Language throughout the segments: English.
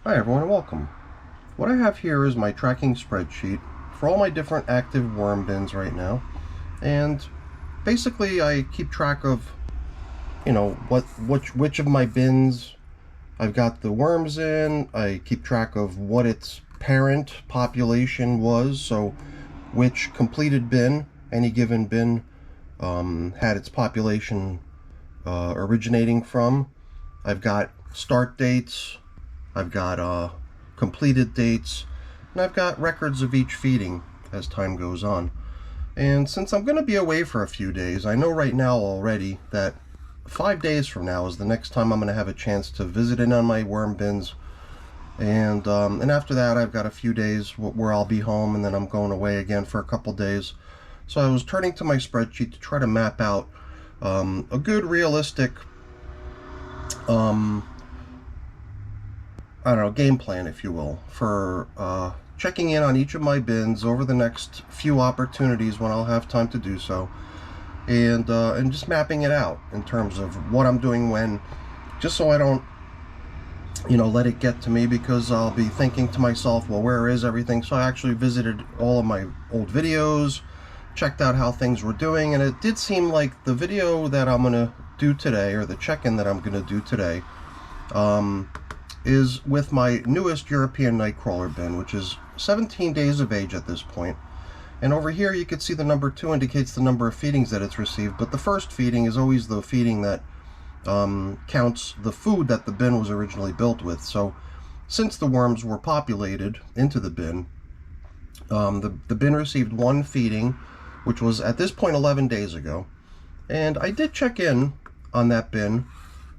Hi everyone and welcome. What I have here is my tracking spreadsheet for all my different active worm bins right now, and basically I keep track of which of my bins I've got the worms in. I keep track of what its parent population was, so which completed bin any given bin had its population originating from. I've got start dates, I've got completed dates, and I've got records of each feeding as time goes on. And since I'm going to be away for a few days, I know right now already that 5 days from now is the next time I'm going to have a chance to visit in on my worm bins. And after that, I've got a few days where I'll be home, and then I'm going away again for a couple days. So I was turning to my spreadsheet to try to map out a good, realistic game plan, if you will, for checking in on each of my bins over the next few opportunities when I'll have time to do so, and just mapping it out in terms of what I'm doing when, just so I don't, let it get to me, because I'll be thinking to myself, well, where is everything? So I actually visited all of my old videos, checked out how things were doing, and it did seem like the video that I'm going to do today, or the check-in that I'm going to do today, is with my newest European nightcrawler bin, which is 17 days of age at this point. And over here you can see the number 2 indicates the number of feedings that it's received, but the first feeding is always the feeding that counts the food that the bin was originally built with. So since the worms were populated into the bin, the bin received 1 feeding, which was at this point 11 days ago. And I did check in on that bin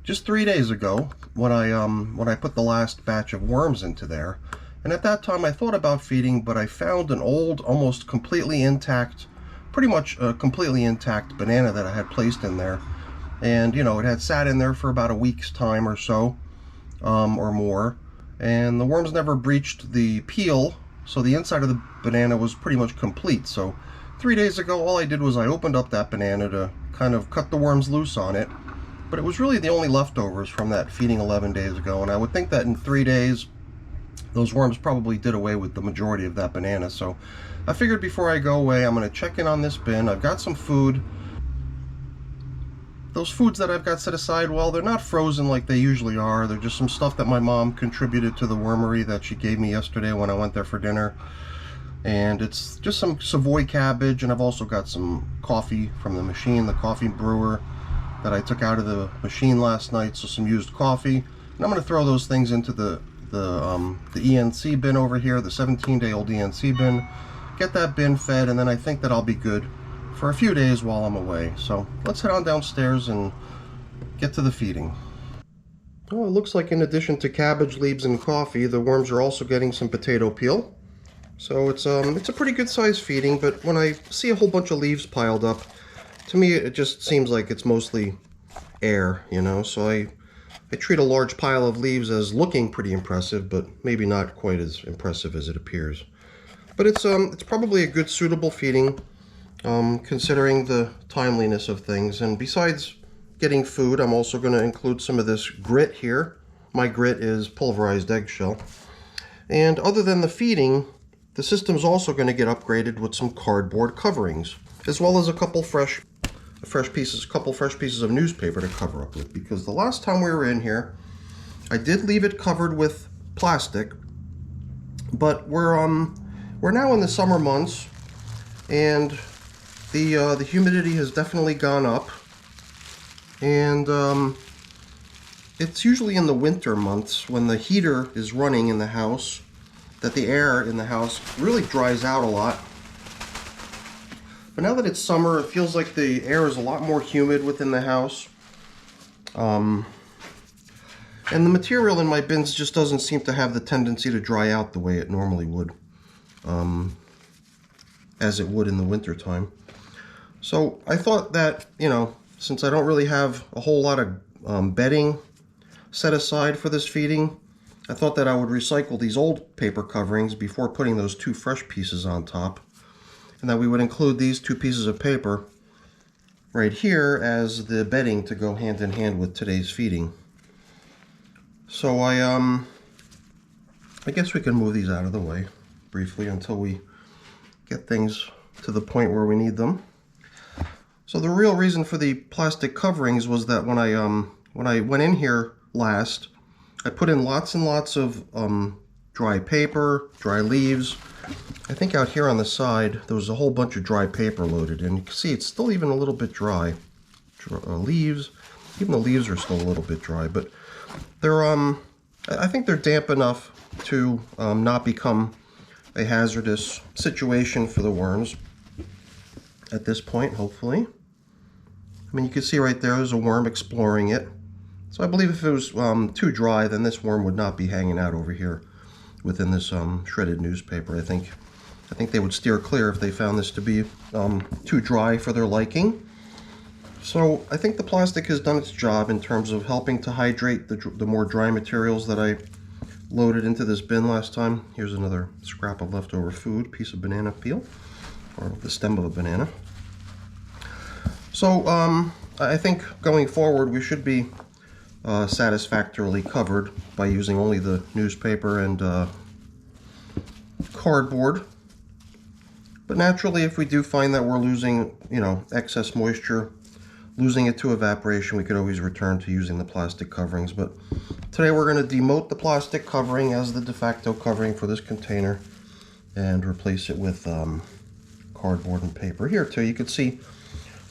just 3 days ago when I put the last batch of worms into there. And at that time I thought about feeding, but I found an old, almost completely intact, pretty much a completely intact banana that I had placed in there. And it had sat in there for about a week's time or so, or more. And the worms never breached the peel, so the inside of the banana was pretty much complete. So 3 days ago, all I did was I opened up that banana to kind of cut the worms loose on it. But it was really the only leftovers from that feeding 11 days ago, and I would think that in 3 days, those worms probably did away with the majority of that banana. So I figured before I go away, I'm going to check in on this bin. I've got some food. Those foods that I've got set aside, well, they're not frozen like they usually are. They're just some stuff that my mom contributed to the wormery that she gave me yesterday when I went there for dinner. And it's just some Savoy cabbage, and I've also got some coffee from the machine, the coffee brewer that I took out of the machine last night, so some used coffee. And I'm going to throw those things into the ENC bin over here, the 17-day-old ENC bin, get that bin fed, and then I think that I'll be good for a few days while I'm away. So let's head on downstairs and get to the feeding. Oh, it looks like in addition to cabbage leaves and coffee, the worms are also getting some potato peel. So it's a pretty good size feeding, but when I see a whole bunch of leaves piled up, to me it just seems like it's mostly air, so I treat a large pile of leaves as looking pretty impressive, but maybe not quite as impressive as it appears. But it's probably a good, suitable feeding, considering the timeliness of things. And besides getting food, I'm also going to include some of this grit here. My grit is pulverized eggshell. And other than the feeding, the system's also going to get upgraded with some cardboard coverings, as well as a couple fresh pieces of newspaper to cover up with, because the last time we were in here, I did leave it covered with plastic, but we're now in the summer months, and the humidity has definitely gone up, and it's usually in the winter months when the heater is running in the house that the air in the house really dries out a lot. But now that it's summer, it feels like the air is a lot more humid within the house. And the material in my bins just doesn't seem to have the tendency to dry out the way it normally would, as it would in the winter time. So I thought that, since I don't really have a whole lot of bedding set aside for this feeding, I thought that I would recycle these old paper coverings before putting those 2 fresh pieces on top, and that we would include these 2 pieces of paper right here as the bedding to go hand in hand with today's feeding. So I I guess we can move these out of the way briefly until we get things to the point where we need them. So the real reason for the plastic coverings was that when I went in here last, I put in lots and lots of dry paper, dry leaves. I think out here on the side there was a whole bunch of dry paper loaded in. You can see it's still even a little bit dry. Leaves, even the leaves are still a little bit dry, but they're I think they're damp enough to not become a hazardous situation for the worms at this point, hopefully. I mean, you can see right there's a worm exploring it. So I believe if it was too dry, then this worm would not be hanging out over here within this shredded newspaper. I think they would steer clear if they found this to be too dry for their liking. So I think the plastic has done its job in terms of helping to hydrate the more dry materials that I loaded into this bin last time. Here's another scrap of leftover food, piece of banana peel, or the stem of a banana. So I think going forward we should be satisfactorily covered by using only the newspaper and cardboard. But naturally, if we do find that we're losing, excess moisture, losing it to evaporation, we could always return to using the plastic coverings. But today we're going to demote the plastic covering as the de facto covering for this container and replace it with cardboard and paper. Here too, you can see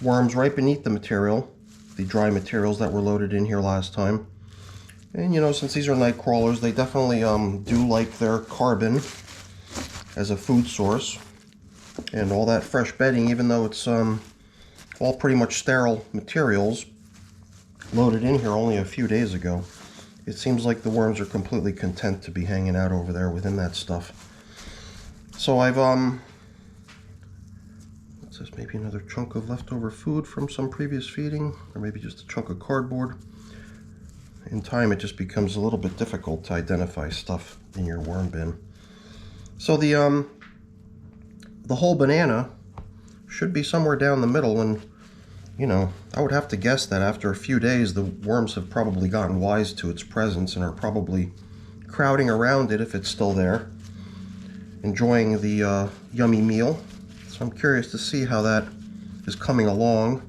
worms right beneath the material, the dry materials that were loaded in here last time. And since these are night crawlers, they definitely do like their carbon as a food source. And all that fresh bedding, even though it's all pretty much sterile materials loaded in here only a few days ago, it seems like the worms are completely content to be hanging out over there within that stuff. So I've what's this, maybe another chunk of leftover food from some previous feeding, or maybe just a chunk of cardboard. In time it just becomes a little bit difficult to identify stuff in your worm bin. So the whole banana should be somewhere down the middle, and I would have to guess that after a few days the worms have probably gotten wise to its presence and are probably crowding around it if it's still there, enjoying the yummy meal. So I'm curious to see how that is coming along.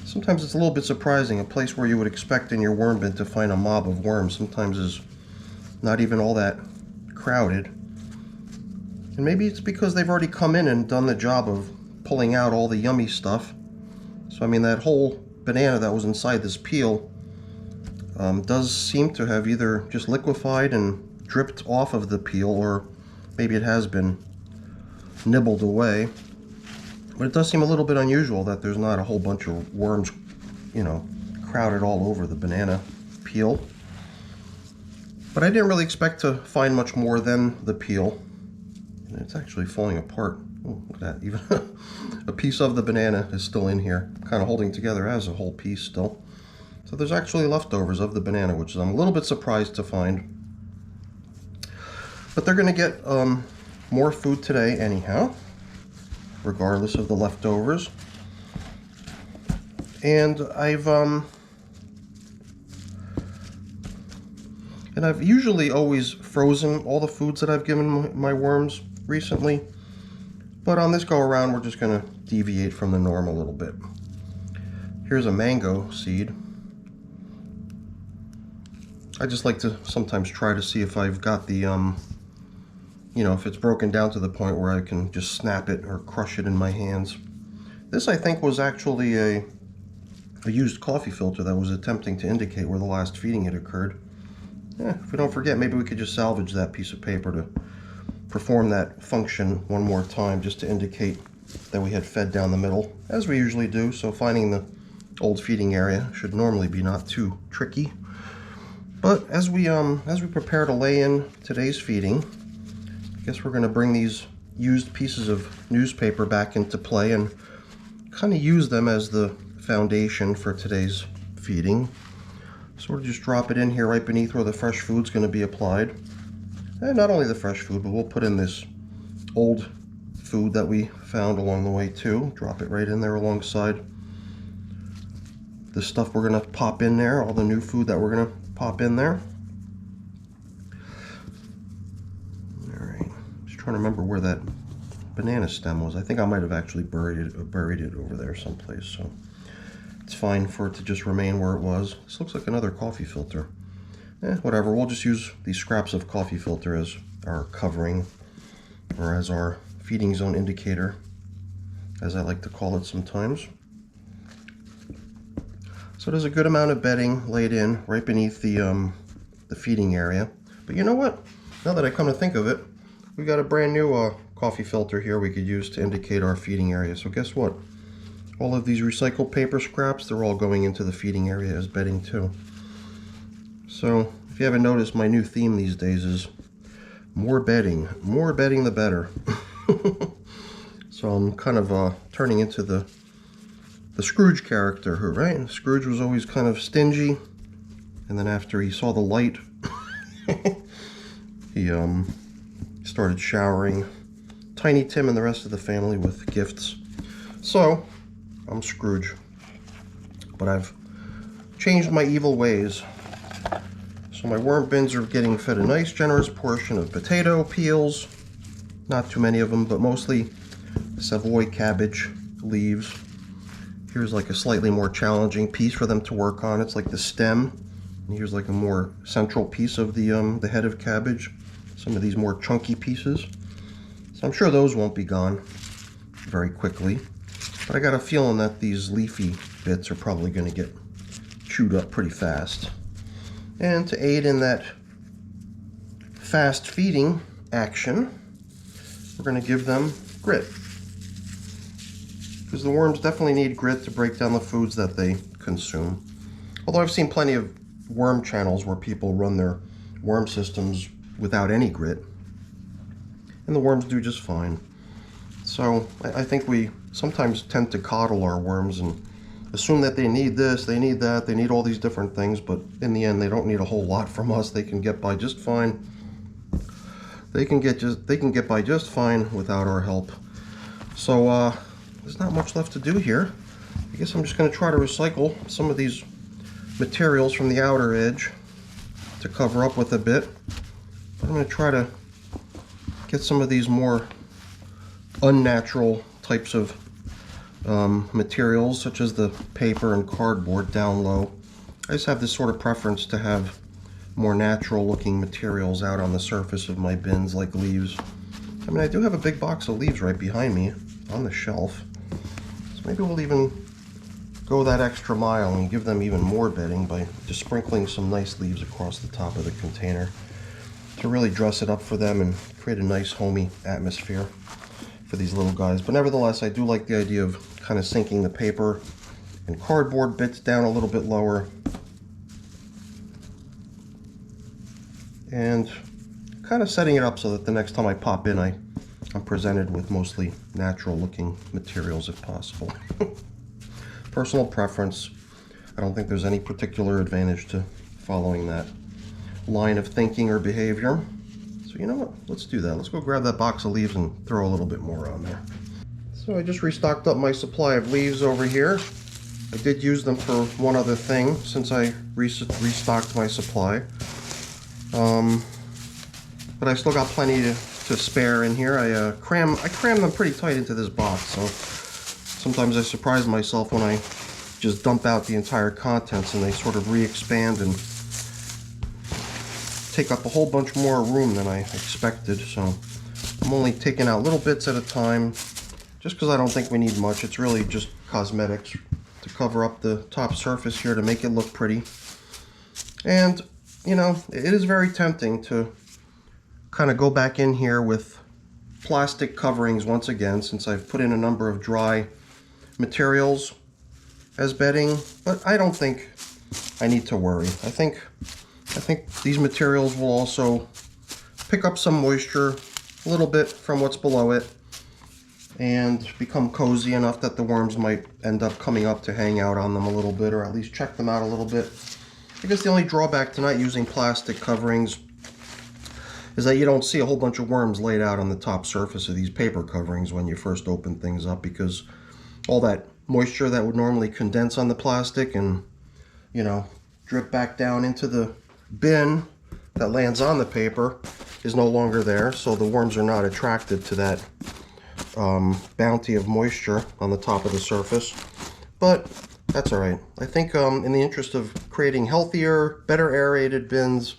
Sometimes it's a little bit surprising. A place where you would expect in your worm bin to find a mob of worms sometimes is not even all that crowded. And maybe it's because they've already come in and done the job of pulling out all the yummy stuff. So I mean, that whole banana that was inside this peel does seem to have either just liquefied and dripped off of the peel, or maybe it has been nibbled away. But it does seem a little bit unusual that there's not a whole bunch of worms, crowded all over the banana peel. But I didn't really expect to find much more than the peel. And it's actually falling apart. Oh, look at that. Even a piece of the banana is still in here, kind of holding together as a whole piece still. So there's actually leftovers of the banana, which I'm a little bit surprised to find. But they're going to get more food today anyhow, regardless of the leftovers. And I've usually always frozen all the foods that I've given my worms recently, but on this go around we're just going to deviate from the norm a little bit. Here's a mango seed. I just like to sometimes try to see if I've got the if it's broken down to the point where I can just snap it or crush it in my hands. This, I think, was actually a used coffee filter that was attempting to indicate where the last feeding had occurred. If we don't forget, maybe we could just salvage that piece of paper to perform that function one more time, just to indicate that we had fed down the middle, as we usually do. So finding the old feeding area should normally be not too tricky. But as we prepare to lay in today's feeding, I guess we're going to bring these used pieces of newspaper back into play and kind of use them as the foundation for today's feeding. Sort of just drop it in here right beneath where the fresh food's going to be applied. And not only the fresh food, but we'll put in this old food that we found along the way too. Drop it right in there alongside the stuff we're going to pop in there, all the new food that we're going to pop in there. trying to remember where that banana stem was. I think I might have actually buried it over there someplace, so it's fine for it to just remain where it was. This looks like another coffee filter. Whatever, we'll just use these scraps of coffee filter as our covering, or as our feeding zone indicator, as I like to call it sometimes. So there's a good amount of bedding laid in right beneath the feeding area. But you know what? Now that I come to think of it, we got a brand new coffee filter here we could use to indicate our feeding area. So guess what? All of these recycled paper scraps, they're all going into the feeding area as bedding too. So if you haven't noticed, my new theme these days is more bedding. More bedding the better. So I'm kind of turning into the Scrooge character, right? Scrooge was always kind of stingy, and then after he saw the light, he started showering Tiny Tim and the rest of the family with gifts. So I'm Scrooge, but I've changed my evil ways. So my worm bins are getting fed a nice generous portion of potato peels, not too many of them, but mostly Savoy cabbage leaves. Here's like a slightly more challenging piece for them to work on. It's like the stem, and here's like a more central piece of the head of cabbage. Some of these more chunky pieces. So I'm sure those won't be gone very quickly, but I got a feeling that these leafy bits are probably going to get chewed up pretty fast. And to aid in that fast feeding action, we're going to give them grit. Because the worms definitely need grit to break down the foods that they consume. Although I've seen plenty of worm channels where people run their worm systems without any grit, and the worms do just fine. So I think we sometimes tend to coddle our worms and assume that they need this, they need that, they need all these different things, but in the end they don't need a whole lot from us. They can get by just fine. They can get by just fine without our help. So there's not much left to do here. I guess I'm just going to try to recycle some of these materials from the outer edge to cover up with a bit. But I'm going to try to get some of these more unnatural types of materials, such as the paper and cardboard, down low. I just have this sort of preference to have more natural looking materials out on the surface of my bins, like leaves. I mean, I do have a big box of leaves right behind me on the shelf. So maybe we'll even go that extra mile and give them even more bedding by just sprinkling some nice leaves across the top of the container to really dress it up for them and create a nice homey atmosphere for these little guys. But nevertheless, I do like the idea of kind of sinking the paper and cardboard bits down a little bit lower and kind of setting it up so that the next time I pop in, I'm presented with mostly natural looking materials if possible. Personal preference. I don't think there's any particular advantage to following that line of thinking or behavior. So you know what? Let's do that. Let's go grab that box of leaves and throw a little bit more on there. So I just restocked up my supply of leaves over here. I did use them for one other thing since I restocked my supply. But I still got plenty to spare in here. I cram them pretty tight into this box, so sometimes I surprise myself when I just dump out the entire contents and they sort of re-expand and take up a whole bunch more room than I expected. So I'm only taking out little bits at a time, just because I don't think we need much. It's really just cosmetics to cover up the top surface here to make it look pretty. And you know, it is very tempting to kind of go back in here with plastic coverings once again, since I've put in a number of dry materials as bedding, but I don't think I need to worry. I think these materials will also pick up some moisture a little bit from what's below it and become cozy enough that the worms might end up coming up to hang out on them a little bit, or at least check them out a little bit. I guess the only drawback to not using plastic coverings is that you don't see a whole bunch of worms laid out on the top surface of these paper coverings when you first open things up, because all that moisture that would normally condense on the plastic and, you know, drip back down into the bin that lands on the paper is no longer there, so the worms are not attracted to that bounty of moisture on the top of the surface. But that's all right. I think in the interest of creating healthier, better aerated bins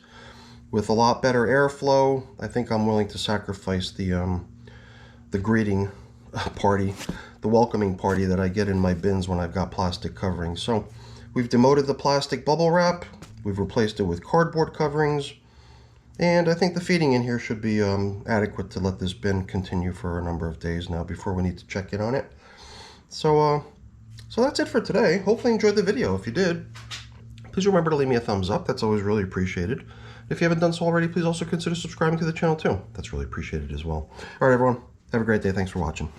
with a lot better airflow, I think I'm willing to sacrifice the greeting party, the welcoming party that I get in my bins when I've got plastic coverings. So we've demoted the plastic bubble wrap, we've replaced it with cardboard coverings, and I think the feeding in here should be adequate to let this bin continue for a number of days now before we need to check in on it. So that's it for today. Hopefully you enjoyed the video. If you did, please remember to leave me a thumbs up. That's always really appreciated. If you haven't done so already, please also consider subscribing to the channel too. That's really appreciated as well. All right, everyone. Have a great day. Thanks for watching.